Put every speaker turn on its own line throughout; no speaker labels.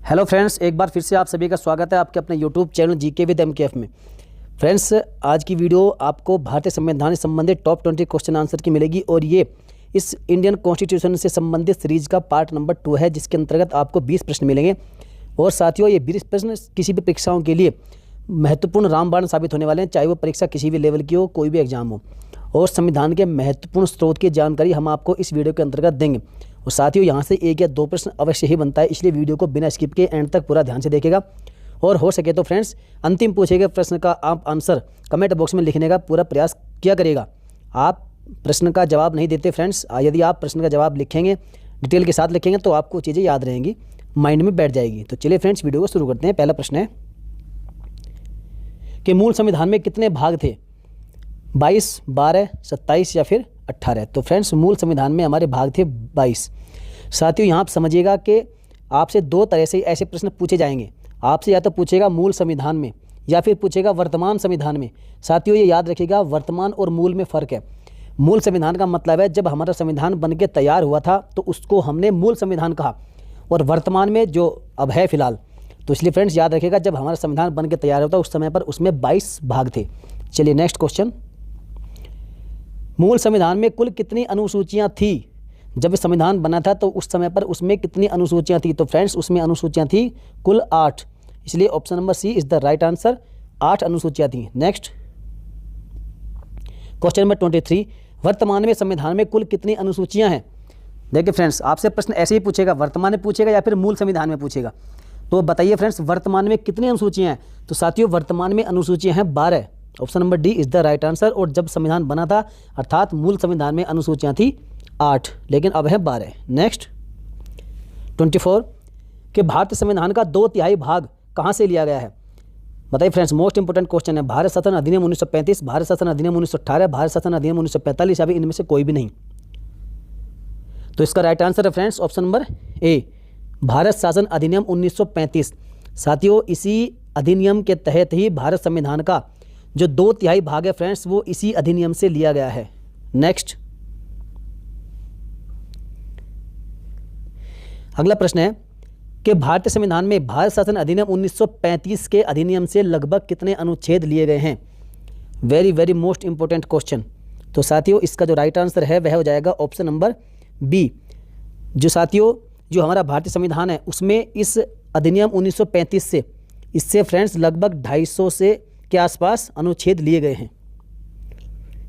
Hello friends, एक बार फिर से आप सभी का स्वागत है आपके अपने यूट्यूब चैनल जीके विद एमकेएफ में। फ्रेंड्स, आज की वीडियो आपको भारतीय संविधान से संबंधित टॉप 20 क्वेश्चन आंसर की मिलेगी और ये इस इंडियन कॉन्स्टिट्यूशन से संबंधित सीरीज का पार्ट नंबर 2 है, जिसके अंतर्गत आपको 20 प्रश्न मिलेंगे। और साथियों, ये 20 प्रश्न किसी भी परीक्षाओं के लिए महत्वपूर्ण रामबाण साबित होने वाले हैं, चाहे वो परीक्षा किसी भी लेवल की हो, कोई भी एग्जाम हो। और संविधान के महत्वपूर्ण स्रोत की जानकारी हम आपको इस वीडियो के अंतर्गत देंगे। और साथियों, यहाँ से एक या दो प्रश्न अवश्य ही बनता है, इसलिए वीडियो को बिना स्किप के एंड तक पूरा ध्यान से देखेगा। और हो सके तो फ्रेंड्स, अंतिम पूछे गए प्रश्न का आप आंसर कमेंट बॉक्स में लिखने का पूरा प्रयास किया करेगा। आप प्रश्न का जवाब नहीं देते फ्रेंड्स, यदि आप प्रश्न का जवाब लिखेंगे, डिटेल के साथ लिखेंगे, तो आपको चीज़ें याद रहेंगी, माइंड में बैठ जाएगी। तो चलिए फ्रेंड्स, वीडियो को शुरू करते हैं। पहला प्रश्न है कि मूल संविधान में कितने भाग थे? 22, 12, 27 या फिर 18? तो फ्रेंड्स, मूल संविधान में हमारे भाग थे 22। साथियों, यहाँ आप समझिएगा कि आपसे दो तरह से ऐसे प्रश्न पूछे जाएंगे। आपसे या तो पूछेगा मूल संविधान में या फिर पूछेगा वर्तमान संविधान में। साथियों, ये याद रखिएगा, वर्तमान और मूल में फ़र्क है। मूल संविधान का मतलब है जब हमारा संविधान बन के तैयार हुआ था तो उसको हमने मूल संविधान कहा, और वर्तमान में जो अब है फिलहाल, तो इसलिए फ्रेंड्स याद रखिएगा, जब हमारा संविधान बन के तैयार होता उस समय पर उसमें 22 भाग थे। चलिए नेक्स्ट क्वेश्चन। मूल संविधान में कुल कितनी अनुसूचियां थी? जब संविधान बना था तो उस समय पर उसमें कितनी अनुसूचियां थी? तो फ्रेंड्स, उसमें अनुसूचियां थी कुल 8, इसलिए option number C is the right answer. 8 अनुसूचियां थी। नेक्स्ट क्वेश्चन नंबर 23, वर्तमान में संविधान में कुल कितनी अनुसूचियां हैं? देखिए फ्रेंड्स, आपसे प्रश्न ऐसे ही पूछेगा, वर्तमान में पूछेगा या फिर मूल संविधान में पूछेगा। तो बताइए फ्रेंड्स, वर्तमान में कितनी अनुसूचियां हैं? तो साथियों, वर्तमान में अनुसूचियां हैं 12, option number D is the right answer. और जब संविधान बना था अर्थात मूल संविधान में अनुसूचियां थी 8, लेकिन अब है 12। नेक्स्ट 24, कि भारतीय संविधान का 2/3 भाग कहाँ से लिया गया है? बताइए फ्रेंड्स, मोस्ट इंपोर्टेंट क्वेश्चन है। भारत शासन अधिनियम 1935, भारत शासन अधिनियम 1918, भारत शासन अधिनियम 1945 या फिर इनमें से कोई भी नहीं? तो इसका राइट आंसर है friends option number A, Bharat शासन अधिनियम 1935। साथियों, इसी अधिनियम के तहत ही भारत संविधान का जो 2/3 भाग है फ्रेंड्स, वो इसी अधिनियम से लिया गया है। नेक्स्ट अगला प्रश्न है कि भारतीय संविधान में भारत शासन अधिनियम 1935 के अधिनियम से लगभग कितने अनुच्छेद लिए गए हैं? Very very most important question. तो साथियों, इसका जो राइट आंसर है वह हो जाएगा ऑप्शन नंबर बी। जो साथियों, जो हमारा भारतीय संविधान है उसमें इस अधिनियम 1935 से, इससे फ्रेंड्स लगभग 250 से के आसपास अनुच्छेद लिए गए हैं।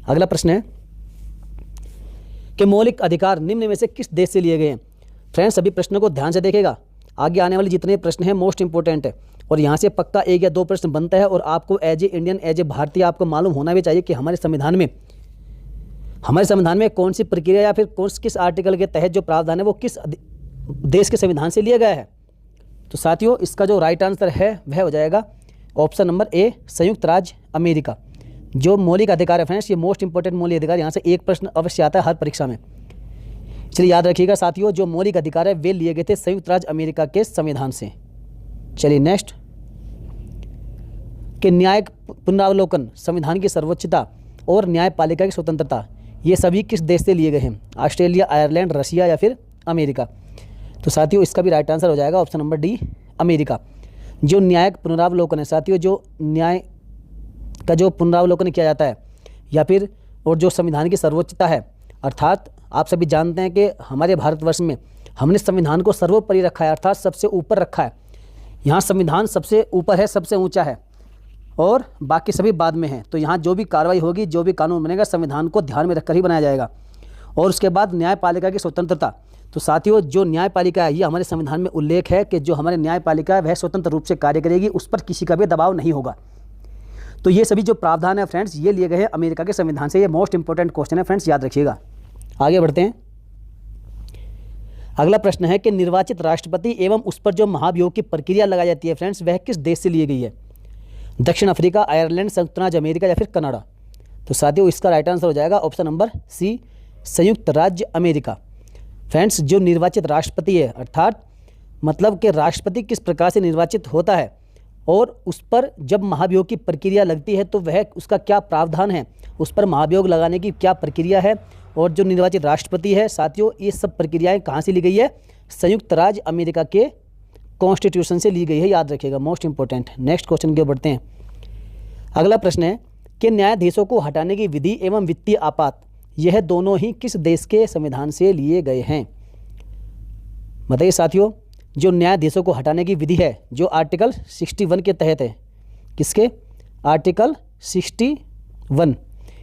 अगला प्रश्न है कि मौलिक अधिकार निम्न में से किस देश से लिए गए हैं? फ्रेंड्स, सभी प्रश्नों को ध्यान से देखेगा, आगे आने वाले जितने प्रश्न हैं मोस्ट इंपोर्टेंट है, और यहाँ से पक्का एक या दो प्रश्न बनता है। और आपको as a Indian, as a भारतीय आपको मालूम होना भी चाहिए कि हमारे संविधान में कौन सी प्रक्रिया या फिर किस आर्टिकल के तहत जो प्रावधान है वो किस देश के संविधान से लिया गया है। तो साथियों, इसका जो राइट आंसर है वह हो जाएगा ऑप्शन नंबर ए, संयुक्त राज्य अमेरिका। जो मौलिक अधिकार है फ्रेंड्स, ये मोस्ट इंपोर्टेंट मौलिक अधिकार, यहाँ से एक प्रश्न अवश्य आता है हर परीक्षा में, इसलिए याद रखिएगा साथियों, जो मौलिक अधिकार है वे लिए गए थे संयुक्त राज्य अमेरिका के संविधान से। चलिए नेक्स्ट, कि न्यायिक पुनरावलोकन, संविधान की सर्वोच्चता और न्यायपालिका की स्वतंत्रता, ये सभी किस देश से लिए गए हैं? ऑस्ट्रेलिया, आयरलैंड, रशिया या फिर अमेरिका? तो साथियों, इसका भी राइट आंसर हो जाएगा ऑप्शन नंबर डी, अमेरिका। जो न्यायिक पुनरावलोकन है साथियों, जो न्याय का जो पुनरावलोकन किया जाता है या फिर, और जो संविधान की सर्वोच्चता है, अर्थात आप सभी जानते हैं कि हमारे भारतवर्ष में हमने संविधान को सर्वोपरि रखा है, अर्थात सबसे ऊपर रखा है। यहाँ संविधान सबसे ऊपर है, सबसे ऊंचा है, और बाकी सभी बाद में है। तो यहाँ जो भी कार्रवाई होगी, जो भी कानून बनेगा, संविधान को ध्यान में रखकर ही बनाया जाएगा। और उसके बाद न्यायपालिका की स्वतंत्रता। तो साथियों, जो न्यायपालिका है, ये हमारे संविधान में उल्लेख है कि जो हमारे न्यायपालिका है वह स्वतंत्र रूप से कार्य करेगी, उस पर किसी का भी दबाव नहीं होगा। तो ये सभी जो प्रावधान है फ्रेंड्स, ये लिए गए हैं अमेरिका के संविधान से। ये मोस्ट इंपोर्टेंट क्वेश्चन है फ्रेंड्स, याद रखिएगा। आगे बढ़ते हैं। अगला प्रश्न है कि निर्वाचित राष्ट्रपति एवं उस पर जो महाभियोग की प्रक्रिया लगाई जाती है फ्रेंड्स, वह किस देश से ली गई है? दक्षिण अफ्रीका, आयरलैंड, संयुक्त राज्य अमेरिका या फिर कनाडा? तो साथियों, इसका राइट आंसर हो जाएगा ऑप्शन नंबर सी, संयुक्त राज्य अमेरिका। फ्रेंड्स, जो निर्वाचित राष्ट्रपति है, अर्थात मतलब कि राष्ट्रपति किस प्रकार से निर्वाचित होता है और उस पर जब महाभियोग की प्रक्रिया लगती है तो वह उसका क्या प्रावधान है, उस पर महाभियोग लगाने की क्या प्रक्रिया है, और जो निर्वाचित राष्ट्रपति है साथियों, ये सब प्रक्रियाएं कहाँ से ली गई है? संयुक्त राज्य अमेरिका के कॉन्स्टिट्यूशन से ली गई है, याद रखिएगा, मोस्ट इंपॉर्टेंट। नेक्स्ट क्वेश्चन की ओर बढ़ते हैं। अगला प्रश्न है कि न्यायाधीशों को हटाने की विधि एवं वित्तीय आपात यह दोनों ही किस देश के संविधान से लिए गए हैं? बताइए साथियों, जो न्यायाधीशों को हटाने की विधि है जो आर्टिकल 61 के तहत है, किसके? आर्टिकल 61,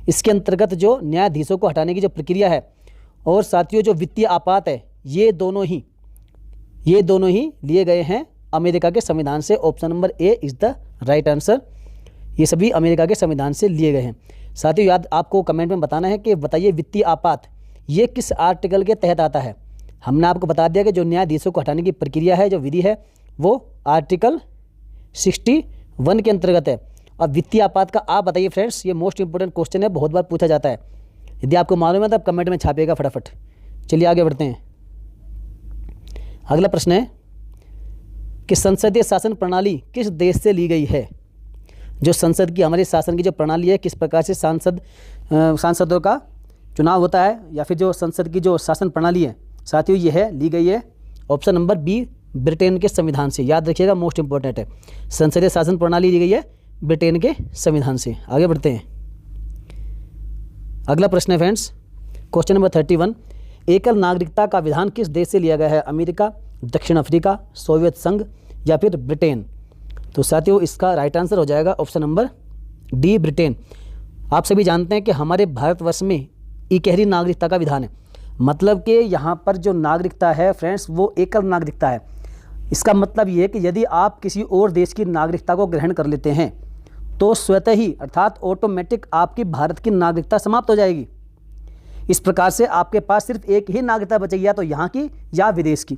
इसके अंतर्गत जो न्यायाधीशों को हटाने की जो प्रक्रिया है और साथियों जो वित्तीय आपात है, ये दोनों ही लिए गए हैं अमेरिका के संविधान से। Option number A is the right answer. ये सभी अमेरिका के संविधान से लिए गए हैं। साथियों याद आपको कमेंट में बताना है कि बताइए वित्तीय आपात ये किस आर्टिकल के तहत आता है। हमने आपको बता दिया कि जो न्यायाधीशों को हटाने की प्रक्रिया है, जो विधि है, वो आर्टिकल 61 के अंतर्गत है। अब वित्तीय आपात का आप बताइए फ्रेंड्स, ये मोस्ट इंपोर्टेंट क्वेश्चन है, बहुत बार पूछा जाता है। यदि आपको मालूम है तो आप कमेंट में छापिएगा फटाफट। चलिए आगे बढ़ते हैं। अगला प्रश्न है कि संसदीय शासन प्रणाली किस देश से ली गई है? जो संसद की हमारे शासन की जो प्रणाली है, किस प्रकार से सांसदों का चुनाव होता है या फिर जो संसद की जो शासन प्रणाली है साथियों, यह है ली गई है ऑप्शन नंबर बी ब्रिटेन के संविधान से। याद रखिएगा, मोस्ट इंपॉर्टेंट है। संसदीय शासन प्रणाली ली गई है ब्रिटेन के संविधान से। आगे बढ़ते हैं। अगला प्रश्न है फ्रेंड्स, क्वेश्चन नंबर 31, एकल नागरिकता का विधान किस देश से लिया गया है? अमेरिका, दक्षिण अफ्रीका, सोवियत संघ या फिर ब्रिटेन? तो साथियों इसका राइट आंसर हो जाएगा ऑप्शन नंबर डी ब्रिटेन। आप सभी जानते हैं कि हमारे भारतवर्ष में इकहरी नागरिकता का विधान है, मतलब कि यहाँ पर जो नागरिकता है फ्रेंड्स वो एकल नागरिकता है। इसका मतलब ये है कि यदि आप किसी और देश की नागरिकता को ग्रहण कर लेते हैं तो स्वतः ही अर्थात ऑटोमेटिक आपकी भारत की नागरिकता समाप्त हो जाएगी। इस प्रकार से आपके पास सिर्फ एक ही नागरिकता बचेगी, या तो यहाँ की या विदेश की।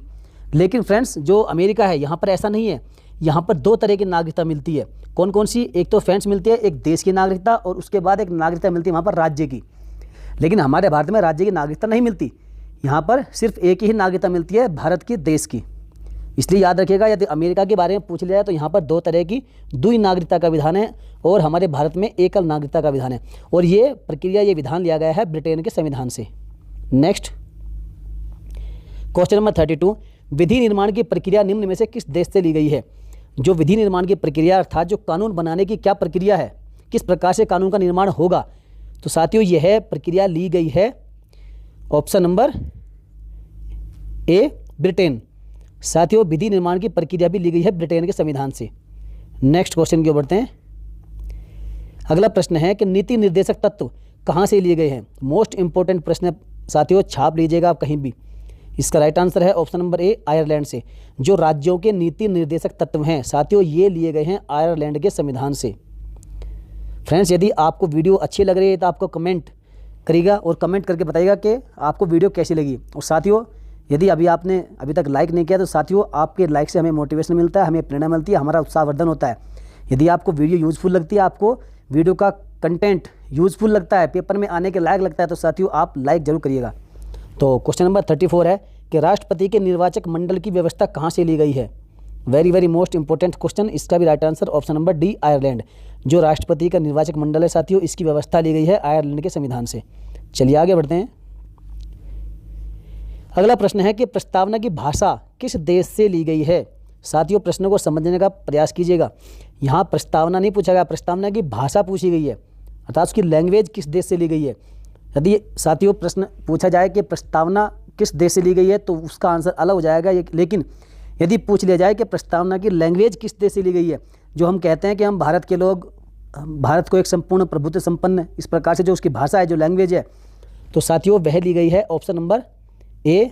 लेकिन फ्रेंड्स जो अमेरिका है यहाँ पर ऐसा नहीं है, यहाँ पर दो तरह की नागरिकता मिलती है। कौन कौन सी? एक तो फ्रेंड्स मिलती है एक देश की नागरिकता और उसके बाद एक नागरिकता मिलती है वहाँ पर राज्य की। लेकिन हमारे भारत में राज्य की नागरिकता नहीं मिलती, यहाँ पर सिर्फ एक ही नागरिकता मिलती है भारत की, देश की। इसलिए याद रखिएगा, यदि अमेरिका के बारे में पूछ लिया जाए तो यहाँ पर दो तरह की द्वि नागरिकता का विधान है और हमारे भारत में एकल नागरिकता का विधान है। और ये प्रक्रिया, ये विधान लिया गया है ब्रिटेन के संविधान से। नेक्स्ट क्वेश्चन नंबर 32, विधि निर्माण की प्रक्रिया निम्न में से किस देश से ली गई है? जो विधि निर्माण की प्रक्रिया अर्थात जो कानून बनाने की क्या प्रक्रिया है, किस प्रकार से कानून का निर्माण होगा, तो साथियों यह प्रक्रिया ली गई है ऑप्शन नंबर ए ब्रिटेन। साथियों विधि निर्माण की प्रक्रिया भी ली गई है ब्रिटेन के संविधान से। नेक्स्ट क्वेश्चन की ओर बढ़ते हैं। अगला प्रश्न है कि नीति निर्देशक तत्व कहाँ से लिए गए हैं? मोस्ट इंपॉर्टेंट प्रश्न है साथियों, छाप लीजिएगा आप कहीं भी। इसका राइट आंसर है ऑप्शन नंबर ए आयरलैंड से। जो राज्यों के नीति निर्देशक तत्व हैं साथियों ये लिए गए हैं आयरलैंड के संविधान से। फ्रेंड्स यदि आपको वीडियो अच्छी लग रही है तो आपको कमेंट करिएगा और कमेंट करके बताइएगा कि आपको वीडियो कैसी लगी। और साथियों यदि आपने अभी तक लाइक नहीं किया तो साथियों आपके लाइक से हमें मोटिवेशन मिलता है, हमें प्रेरणा मिलती है, हमारा उत्साहवर्धन होता है। यदि आपको वीडियो यूज़फुल लगती है, आपको वीडियो का कंटेंट यूज़फुल लगता है, पेपर में आने के लायक लगता है, तो साथियों आप लाइक जरूर करिएगा। तो क्वेश्चन नंबर 34 है कि राष्ट्रपति के निर्वाचक मंडल की व्यवस्था कहाँ से ली गई है? Very very most important question. इसका भी right answer option number D Ireland. जो राष्ट्रपति का निर्वाचक मंडल है साथियों इसकी व्यवस्था ली गई है आयरलैंड के संविधान से। चलिए आगे बढ़ते हैं। अगला प्रश्न है कि प्रस्तावना की भाषा किस देश से ली गई है? साथियों प्रश्न को समझने का प्रयास कीजिएगा। यहाँ प्रस्तावना नहीं पूछा गया, प्रस्तावना की भाषा पूछी गई है, अर्थात उसकी लैंग्वेज किस देश से ली गई है। यदि साथियों प्रश्न पूछा जाए कि प्रस्तावना किस देश से ली गई है तो उसका आंसर अलग हो जाएगा। लेकिन यदि पूछ लिया जाए कि प्रस्तावना की लैंग्वेज किस देश से ली गई है, जो हम कहते हैं कि हम भारत के लोग, भारत को एक संपूर्ण प्रभुत्व संपन्न, इस प्रकार से जो उसकी भाषा है, जो लैंग्वेज है, तो साथियों वह ली गई है ऑप्शन नंबर ए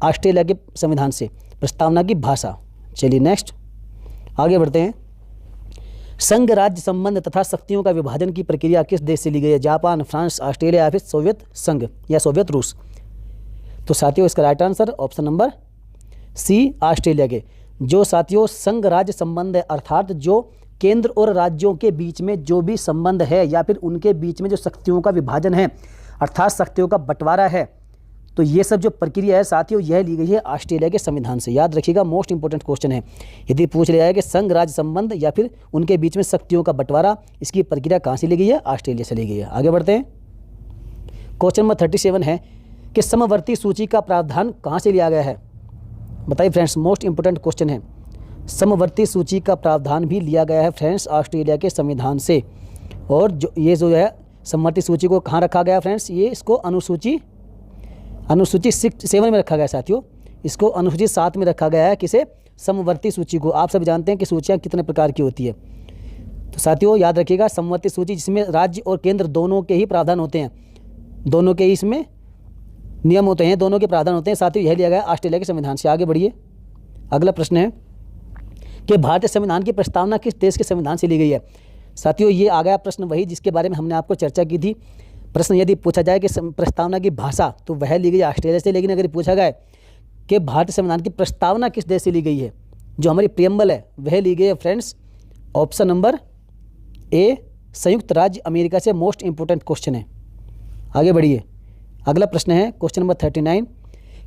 ऑस्ट्रेलिया के संविधान से, प्रस्तावना की भाषा। चलिए नेक्स्ट आगे बढ़ते हैं। संघ राज्य संबंध तथा शक्तियों का विभाजन की प्रक्रिया किस देश से ली गई है? जापान, फ्रांस, ऑस्ट्रेलिया या फिर सोवियत संघ या सोवियत रूस? तो साथियों इसका right answer option number C Australia के। जो साथियों संघ राज्य संबंध है अर्थात जो केंद्र और राज्यों के बीच में जो भी संबंध है या फिर उनके बीच में जो शक्तियों का विभाजन है अर्थात शक्तियों का बंटवारा है, तो ये सब जो प्रक्रिया है साथियों यह ली गई है ऑस्ट्रेलिया के संविधान से। याद रखिएगा मोस्ट इंपॉर्टेंट क्वेश्चन है। यदि पूछ लिया जाए कि संघ राज्य संबंध या फिर उनके बीच में शक्तियों का बंटवारा, इसकी प्रक्रिया कहाँ से ली गई है? ऑस्ट्रेलिया से ली गई है। आगे बढ़ते हैं। क्वेश्चन नंबर 37 है कि समवर्ती सूची का प्रावधान कहाँ से लिया गया है? बताइए फ्रेंड्स, मोस्ट इंपोर्टेंट क्वेश्चन है। समवर्ती सूची का प्रावधान भी लिया गया है फ्रेंड्स ऑस्ट्रेलिया के संविधान से। और जो है समवर्ती सूची को कहाँ रखा गया फ्रेंड्स, ये इसको अनुसूची 7 में रखा गया है साथियों। इसको अनुसूची 7 में रखा गया है, किसे, समवर्ती सूची को। आप सब जानते हैं कि सूचियाँ कितने प्रकार की होती है। तो साथियों याद रखिएगा, समवर्ती सूची जिसमें राज्य और केंद्र दोनों के ही प्रावधान होते हैं, दोनों के ही इसमें नियम होते हैं, दोनों के प्रावधान होते हैं। साथियों यह लिया गया ऑस्ट्रेलिया के संविधान से। आगे बढ़िए, अगला प्रश्न है कि भारतीय संविधान की प्रस्तावना किस देश के संविधान से ली गई है। साथियों ये आ गया प्रश्न वही जिसके बारे में हमने आपको चर्चा की थी। प्रश्न यदि पूछा जाए कि प्रस्तावना की भाषा, तो वह ली गई ऑस्ट्रेलिया से। लेकिन अगर पूछा गया कि भारतीय संविधान की प्रस्तावना किस देश से ली गई है, जो हमारी प्रियम्बल है, वह ली गई है फ्रेंड्स ऑप्शन नंबर ए, संयुक्त राज्य अमेरिका से। मोस्ट इंपोर्टेंट क्वेश्चन है। आगे बढ़िए, अगला प्रश्न है क्वेश्चन नंबर 39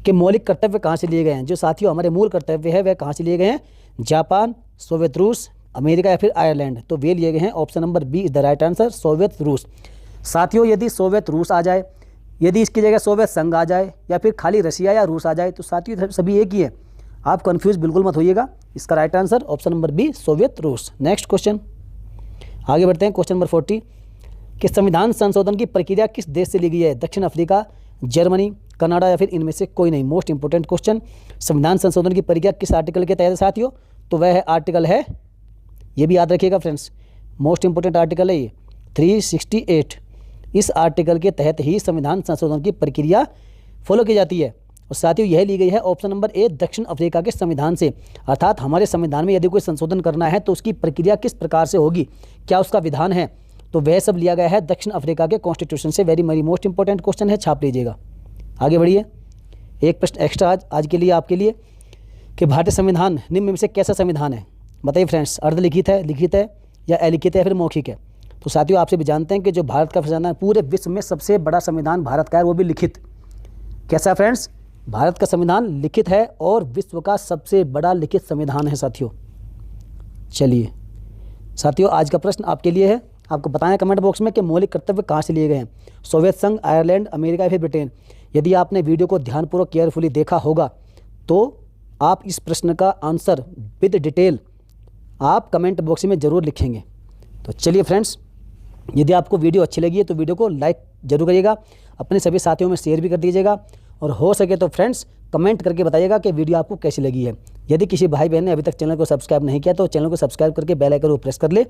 कि मौलिक कर्तव्य कहाँ से लिए गए हैं। जो साथियों हमारे मूल कर्तव्य है वह कहाँ से लिए गए हैं, जापान, सोवियत रूस, अमेरिका या फिर आयरलैंड। तो वे लिए गए हैं option number B is the right answer, Soviet रूस। साथियों यदि सोवियत रूस आ जाए, यदि इसकी जगह सोवियत संघ आ जाए, या फिर खाली रशिया या रूस आ जाए, तो साथियों सभी एक ही है। आप कंफ्यूज बिल्कुल मत होइएगा। इसका right answer option number B, Soviet रूस। नेक्स्ट क्वेश्चन, आगे बढ़ते हैं। क्वेश्चन नंबर 40 कि संविधान संशोधन की प्रक्रिया किस देश से ली गई है, दक्षिण अफ्रीका, जर्मनी, कनाडा या फिर इनमें से कोई नहीं। मोस्ट इंपोर्टेंट क्वेश्चन, संविधान संशोधन की प्रक्रिया किस आर्टिकल के तहत साथियों, तो वह है आर्टिकल है, ये भी याद रखिएगा फ्रेंड्स, मोस्ट इंपोर्टेंट आर्टिकल है ये 368। इस आर्टिकल के तहत ही संविधान संशोधन की प्रक्रिया फॉलो की जाती है। और साथियों यह ली गई है ऑप्शन नंबर ए, दक्षिण अफ्रीका के संविधान से। अर्थात हमारे संविधान में यदि कोई संशोधन करना है तो उसकी प्रक्रिया किस प्रकार से होगी, क्या उसका विधान है, तो वह सब लिया गया है दक्षिण अफ्रीका के कॉन्स्टिट्यूशन से। वेरी मोस्ट इंपोर्टेंट क्वेश्चन है, छाप लीजिएगा। आगे बढ़िए, एक प्रश्न एक्स्ट्रा आज के लिए आपके लिए कि भारतीय संविधान निम्न में से कैसा संविधान है। बताइए फ्रेंड्स, अर्धलिखित है, लिखित है या अलिखित है या फिर मौखिक है। तो साथियों आपसे भी जानते हैं कि जो भारत का संविधान पूरे विश्व में सबसे बड़ा संविधान भारत का है, वो भी लिखित। कैसा है फ्रेंड्स, भारत का संविधान लिखित है और विश्व का सबसे बड़ा लिखित संविधान है साथियों। चलिए साथियों, आज का प्रश्न आपके लिए है, आपको बताएं कमेंट बॉक्स में कि मौलिक कर्तव्य कहाँ से लिए गए हैं, सोवियत संघ, आयरलैंड, अमेरिका या फिर ब्रिटेन। यदि आपने वीडियो को ध्यानपूर्वक केयरफुली देखा होगा तो आप इस प्रश्न का आंसर विद डिटेल आप कमेंट बॉक्स में ज़रूर लिखेंगे। तो चलिए फ्रेंड्स, यदि आपको वीडियो अच्छी लगी है तो वीडियो को लाइक जरूर करिएगा, अपने सभी साथियों में शेयर भी कर दीजिएगा, और हो सके तो फ्रेंड्स कमेंट करके बताइएगा कि वीडियो आपको कैसी लगी है। यदि किसी भाई बहन ने अभी तक चैनल को सब्सक्राइब नहीं किया तो चैनल को सब्सक्राइब करके बेल आइकन को प्रेस कर ले,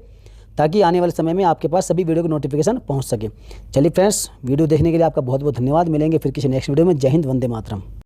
ताकि आने वाले समय में आपके पास सभी वीडियो की नोटिफिकेशन पहुंच सके। चलिए फ्रेंड्स, वीडियो देखने के लिए आपका बहुत बहुत धन्यवाद। मिलेंगे फिर किसी नेक्स्ट वीडियो में। जय हिंद, वंदे मातरम।